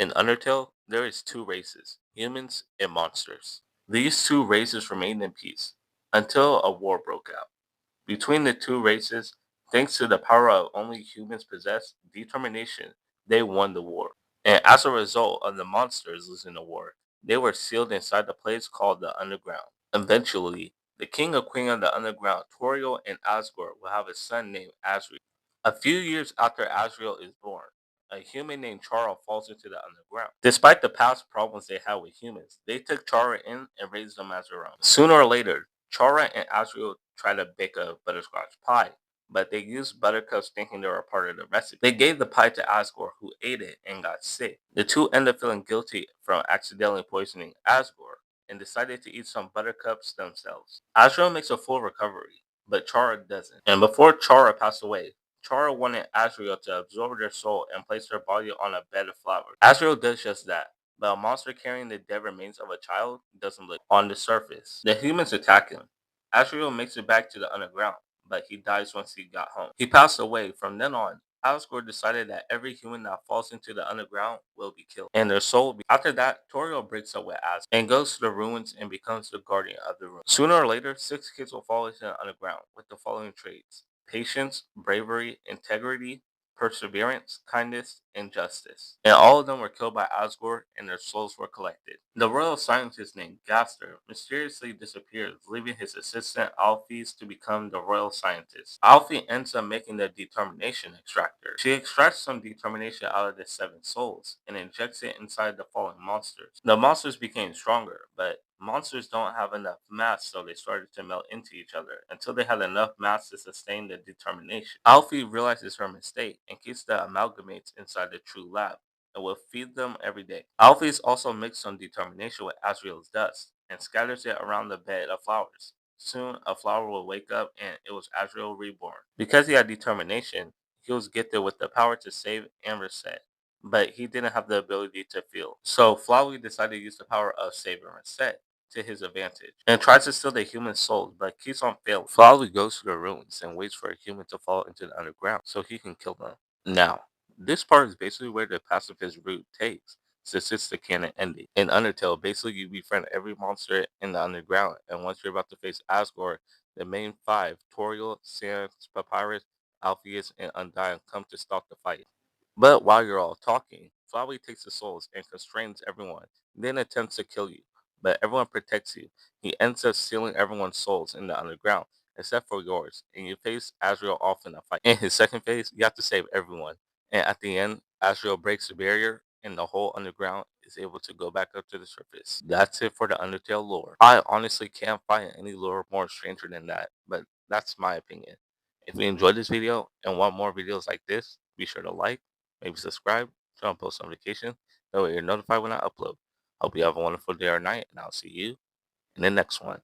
In Undertale, there is two races, humans and monsters. These two races remained in peace until a war broke out. Between the two races, thanks to the power of only humans possess, determination, they won the war. And as a result of the monsters losing the war, they were sealed inside the place called the Underground. Eventually, the king and queen of the Underground, Toriel and Asgore, will have a son named Asriel. A few years after Asriel is born, a human named Chara falls into the Underground. Despite the past problems they had with humans, they took Chara in and raised them as their own. Sooner or later, Chara and Asriel try to bake a butterscotch pie, but they used buttercups thinking they were a part of the recipe. They gave the pie to Asgore, who ate it and got sick. The two end up feeling guilty from accidentally poisoning Asgore and decided to eat some buttercups themselves. Asriel makes a full recovery, but Chara doesn't. And before Chara passed away, Chara wanted Asriel to absorb their soul and place their body on a bed of flowers. Asriel does just that, but a monster carrying the dead remains of a child doesn't look on the surface. The humans attack him. Asriel makes it back to the underground, but he dies once he got home. He passed away. From then on, Asgore decided that every human that falls into the underground will be killed, and their soul. After that, Toriel breaks up with Asgore and goes to the ruins and becomes the guardian of the ruins. Sooner or later, six kids will fall into the underground with the following traits: patience, bravery, integrity, perseverance, kindness, and justice. And all of them were killed by Asgore and their souls were collected. The royal scientist named Gaster mysteriously disappears, leaving his assistant Alphys to become the royal scientist. Alfie ends up making the determination extractor. She extracts some determination out of the seven souls and injects it inside the fallen monsters. The monsters became stronger, but monsters don't have enough mass, so they started to melt into each other until they had enough mass to sustain the determination. Alfie realizes her mistake and keeps the amalgamates inside the true lab and will feed them every day. Alphys also mixed some determination with Asriel's dust and scatters it around the bed of flowers. Soon, a flower will wake up and it was Asriel reborn. Because he had determination, he was gifted with the power to save and reset, but he didn't have the ability to feel. So Flowey decided to use the power of save and reset to his advantage and tries to steal the human souls but keeps on failing. Flowey goes to the ruins and waits for a human to fall into the underground so he can kill them. Now, this part is basically where the pacifist route takes, since it's the canon ending. In Undertale, basically you befriend every monster in the underground, and once you're about to face Asgore, the main five, Toriel, Sans, Papyrus, Alpheus, and Undyne, come to stop the fight. But while you're all talking, Flowey takes the souls and constrains everyone, then attempts to kill you. But everyone protects you. He ends up sealing everyone's souls in the underground, except for yours, and you face Azrael off in a fight. In his second phase, you have to save everyone. And at the end, Azrael breaks the barrier, and the whole underground is able to go back up to the surface. That's it for the Undertale lore. I honestly can't find any lore more stranger than that, but that's my opinion. If you enjoyed this video and want more videos like this, be sure to like, maybe subscribe, turn on post notifications. That way you're notified when I upload. Hope you have a wonderful day or night, and I'll see you in the next one.